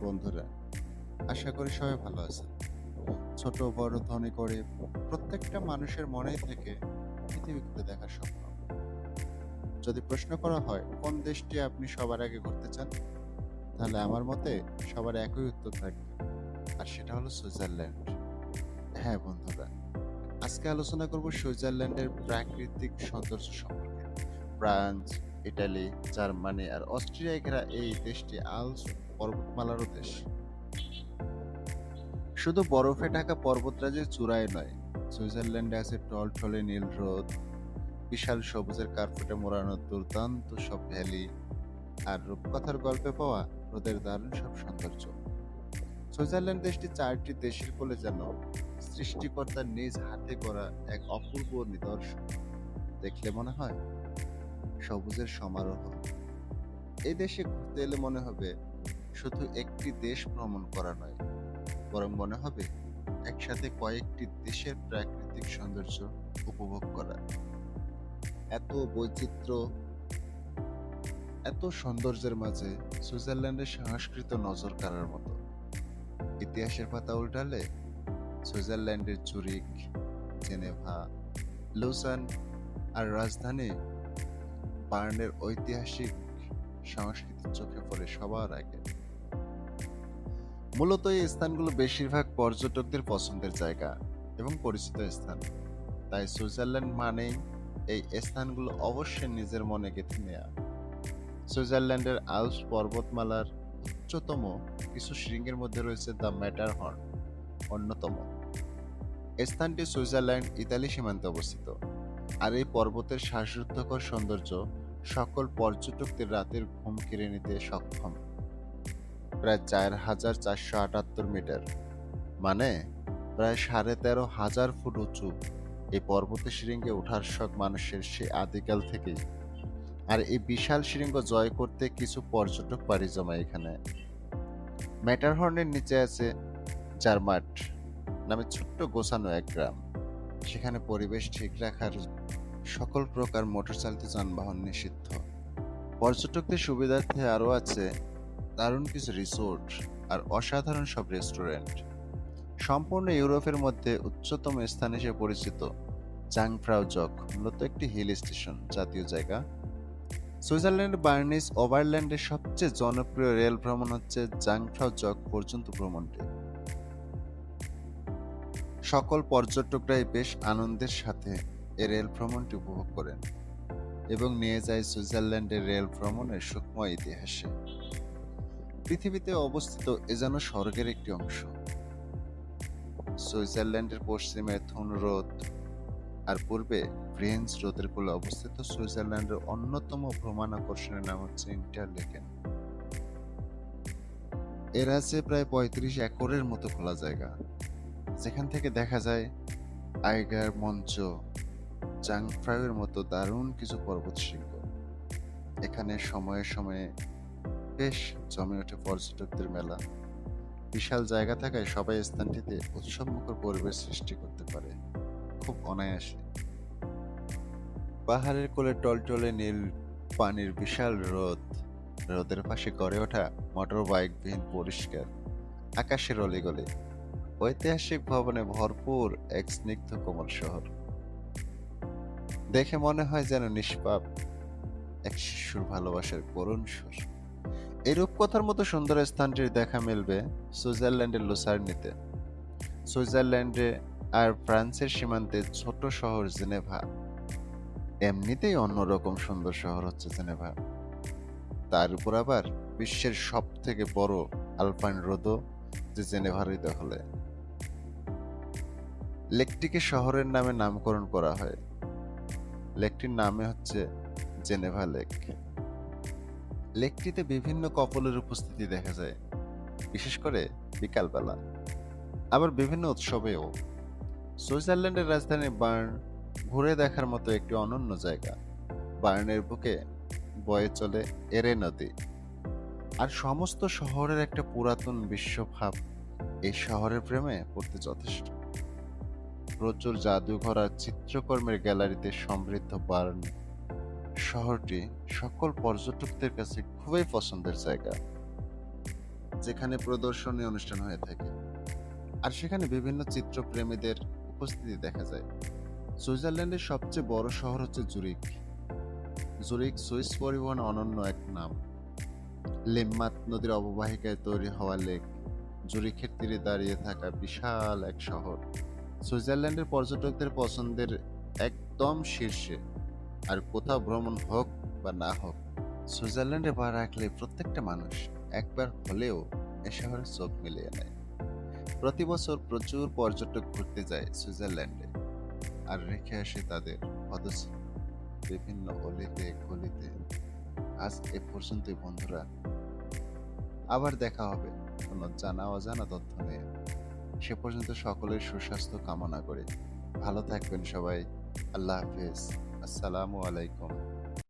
বন্ধুরা, আশা করি সবাই ভালো আছেন। ছোট বড় ধনী গরিব প্রত্যেকটা মানুষের মনেই থেকে পৃথিবী ঘুরে দেখার স্বপ্ন। যদি প্রশ্ন করা হয় কোন দেশটি আপনি সবার আগে ঘুরতে চান, তাহলে আমার মতে সবার একই উত্তর থাকবে, আর সেটা হলো সুইজারল্যান্ড। হ্যাঁ বন্ধুরা, আজকে আলোচনা করব সুইজারল্যান্ডের প্রাকৃতিক সৌন্দর্য সম্পর্কে। ফ্রান্স, ইটালি, জার্মানি আর অস্ট্রিয়ায় ঘেরা এই দেশটি আল্পস পর্বতমালারও দেশ। শুধু বরফে ঢাকা পর্বতরাজির চূড়ায় নয়, সুইজারল্যান্ডে আছে টলটলে নীল হ্রদ, বিশাল সবুজের কার্পেটে মোড়ানো দুর্দান্ত সব ভ্যালি, আর রূপকথার গল্পে পাওয়া হ্রদের দারুণ সব সৌন্দর্য। সুইজারল্যান্ড দেশটি 4টি দেশের কোলে যেন সৃষ্টিকর্তার নিজ হাতে গড়া এক অপূর্ব নিদর্শন। দেখলে মনে হয় সবুজের সমারোহ। এই দেশে ঘুরতে এলে মনে হবে শুধু একটি দেশ ভ্রমণ করা নয়, বরং মনে হবে একসাথে কয়েকটি দেশের প্রাকৃতিক সৌন্দর্য উপভোগ করা। এত বৈচিত্র্য, এত সৌন্দর্যের মাঝে সুইজারল্যান্ডের সংস্কৃতি নজর কাড়ার মতো। ইতিহাসের পাতা উল্টালে সুইজারল্যান্ডের জুরিক, জেনেভা, লুসান আর রাজধানী বার্নের ঐতিহাসিক সংস্কৃতির চোখে পড়ে সবার আগে। মূলত এই স্থানগুলো বেশিরভাগ পর্যটকদের পছন্দের জায়গা এবং পরিচিত স্থান। তাই সুইজারল্যান্ড মানেই এই স্থানগুলো অবশ্যই নিজের মনে গেঁথে নেয়া। সুইজারল্যান্ডের আল্পস পর্বতমালার উচ্চতম কিছু শৃঙ্গের মধ্যে রয়েছে দ্য ম্যাটারহর্ন অন্যতম। স্থানটি সুইজারল্যান্ড ইতালি সীমান্তে অবস্থিত, আর এই পর্বতের শ্বাসরুদ্ধকর সৌন্দর্য সকল পর্যটকদের রাতের ঘুম কেড়ে নিতে সক্ষম। প্রায় 4,478 মিটার, মানে প্রায় 13,500 ফুট উঁচু এই পর্বতের শৃঙ্গে ওঠার শখ মানুষের সে আদিকাল থেকেই। আর এই বিশাল শৃঙ্গ জয় করতে কিছু পর্যটক পাড়ি জমায় এখানে। ম্যাটারহর্নের নিচে আছে জারমাট নামে ছোট্ট গোছানো এক গ্রাম। সেখানে পরিবেশ ঠিক রাখার সকল প্রকার মোটরচালিত যানবাহন নিষিদ্ধ। পর্যটকদের সুবিধার্থে আরও আছে দারুণ কিছু রিসোর্ট আর অসাধারণ সব রেস্টুরেন্ট। সম্পূর্ণ ইউরোপের মধ্যে উচ্চতম স্থান হিসেবে পরিচিত জাংফ্রাউ জগ মূলত একটি হিল স্টেশন জাতীয় জায়গা। সুইজারল্যান্ডের বার্নিস ওভারল্যান্ডের সবচেয়ে জনপ্রিয় রেল ভ্রমণ হচ্ছে জাংফ্রাউ জগ পর্যন্ত ভ্রমণটি। সকল পর্যটকরাই বেশ আনন্দের সাথে এই রেল ভ্রমণটি উপভোগ করেন এবং নিয়ে যায় সুইজারল্যান্ডের রেল ভ্রমণের সূক্ষ্ম ইতিহাসে। পৃথিবীতে অবস্থিত এ যেন স্বর্গের একটি অংশ। সুইজারল্যান্ডের পশ্চিমে থুন হ্রদ আর পূর্বে ফ্রেঞ্চ হ্রদের কোলে অবস্থিত সুইজারল্যান্ডের অন্যতম ভ্রমণ আকর্ষণের নাম হচ্ছে ইন্টারলেকেন। এর আছে প্রায় 35 একরের মতো খোলা জায়গা, যেখান থেকে দেখা যায় আইগার মঞ্চ, জাংফ্রাউয়ের মতো দারুণ কিছু পর্বত শৃঙ্গ। এখানে সময়ে সময়ে বেশ জমে ওঠে পর্যটকদের মেলা। বিশাল জায়গা থাকায় সবাই স্থানটিতে উৎসবমুখর পরিবেশ সৃষ্টি করতে পারে খুব অনায়াসে। পাহাড়ের কোলে টলটলে নীল পানির বিশাল হ্রদ, হ্রদের পাশে গড়ে ওঠা মোটর বাইকবিহীন পরিষ্কার আকাশের অলিগলি, ঐতিহাসিক ভবনে ভরপুর এক স্নিগ্ধ কোমল শহর। দেখে মনে হয় যেন নিষ্পাপ এক শিশুর ভালোবাসার করুণ সুর। এই রূপকথার মতো সুন্দর স্থানটির দেখা মিলবে সুইজারল্যান্ডের লুসার্নিতে। সুইজারল্যান্ডে আর ফ্রান্সের সীমান্তে ছোট শহর জেনেভা। এমনিতেই অন্যরকম সুন্দর শহর হচ্ছে জেনেভা, তার উপর আবার বিশ্বের সব থেকে বড় আলপাইন হ্রদও যে জেনেভারই দখলে। লেকটিকে শহরের নামে নামকরণ করা হয়। লেকটির নামে হচ্ছে জেনেভা লেক। লেকটিতে বিভিন্ন কপলের উপস্থিতি দেখা যায়, বিশেষ করে বিকালবেলা, আবার বিভিন্ন উৎসবেও। সুইজারল্যান্ডের রাজধানী বার্ন ঘুরে দেখার মতো একটি অনন্য জায়গা। বার্নের বুকে বয়ে চলে এরে নদী, আর সমস্ত শহরের একটা পুরাতন বিশ্বভাব এই শহরের প্রেমে পড়তে যথেষ্ট। প্রচুর জাদুঘর আর চিত্রকর্মের গ্যালারিতে সমৃদ্ধ বার্ন শহরটি সকল পর্যটকদের কাছে খুবই পছন্দের জায়গা। যেখানে প্রদর্শনী অনুষ্ঠান হয়ে থাকে। আর সেখানে বিভিন্ন চিত্রপ্রেমীদের উপস্থিতি দেখা যায়। সুইজারল্যান্ডের সবচেয়ে বড় শহর হচ্ছে জুরিক। জুরিক সুইস পরিবহন অনন্য এক নাম। লেম্মাত নদীর অববাহিকায় তৈরি হওয়া লেক, জুরিখের তীরে দাঁড়িয়ে থাকা বিশাল এক শহর, সুইজারল্যান্ডের পর্যটকদের পছন্দের একদম শীর্ষে। আর কোথাও ভ্রমণ হোক বা না হোক, সুইজারল্যান্ডে পা রাখলে প্রত্যেকটা মানুষ একবার হলেও এ শহরে চোখ মিলিয়ে নেয়। প্রতি বছর প্রচুর পর্যটক ঘুরতে যায় সুইজারল্যান্ডে, আর রেখে আসে তাদের পদচিহ্ন বিভিন্ন অলিতে গলিতে। আজ এ পর্যন্তই বন্ধুরা, আবার দেখা হবে কোনো জানা অজানা তথ্য নিয়ে। সে পর্যন্ত সকলের সুস্বাস্থ্য কামনা করে ভালো থাকবেন সবাই। আল্লাহ হাফেজ। আসসালামু আলাইকুম।